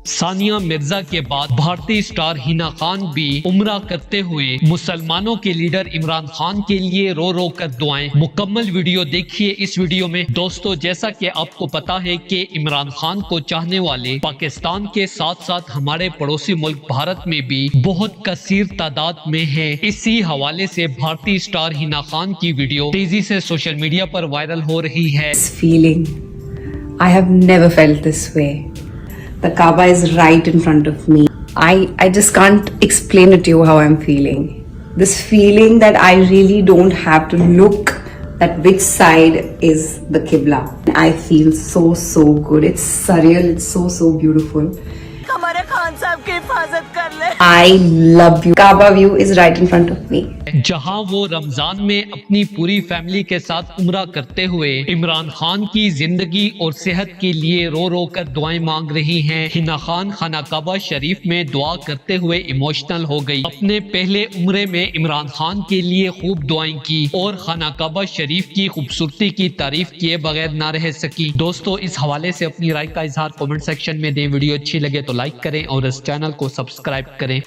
सानिया मिर्जा के बाद भारतीय स्टार हिना खान भी उम्रा करते हुए मुसलमानों के लीडर इमरान खान के लिए रो रो कर दुआएं। मुकम्मल वीडियो देखिए इस वीडियो में। दोस्तों, जैसा कि आपको पता है कि इमरान खान को चाहने वाले पाकिस्तान के साथ साथ हमारे पड़ोसी मुल्क भारत में भी बहुत कसीर तादाद में है। इसी हवाले से भारतीय स्टार हिना खान की वीडियो तेजी से सोशल मीडिया पर वायरल हो रही है। I have never felt this way. The Kaaba is right in front of me. I just can't explain it to you how I'm feeling. This feeling that I really don't have to look at which side is the Qibla. I feel so good. It's surreal. It's so beautiful. हमारे खान साहब की हिफाजत कर ले। I love you. Kaaba view is right in front of me. जहां वो रमजान में अपनी पूरी फैमिली के साथ उम्रा करते हुए इमरान खान की जिंदगी और सेहत के लिए रो रो कर दुआएं मांग रही हैं। हिना खान खाना काबा शरीफ में दुआ करते हुए इमोशनल हो गई। अपने पहले उम्रे में इमरान खान के लिए खूब दुआएं की और खाना काबा शरीफ की खूबसूरती की तारीफ किए बगैर ना रह सकी। दोस्तों, इस हवाले से अपनी राय का इजहार कमेंट सेक्शन में दें। वीडियो अच्छी लगे तो लाइक करें और इस चैनल को सब्सक्राइब करें।